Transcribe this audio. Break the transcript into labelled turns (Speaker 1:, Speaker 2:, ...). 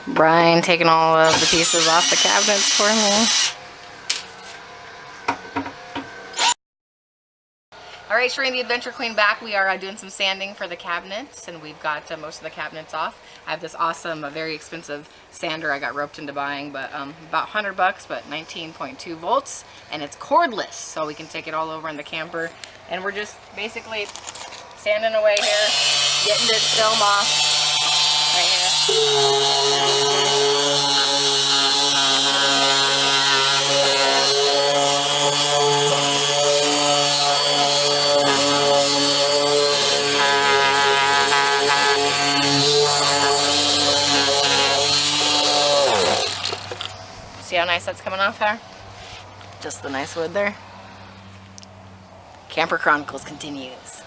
Speaker 1: Brian taking all of the pieces off the cabinets for me. All right, Charene, the Adventure Queen back. We are doing some sanding for the cabinets, and we've got most of the cabinets off. I have this awesome, very expensive sander I got roped into buying, but about $100, but 19.2 volts, and it's cordless, so we can take it all over in the camper. And we're just basically sanding away here, getting this film off right here. See how nice that's coming off there? Just the nice wood there. Camper Chronicles continues.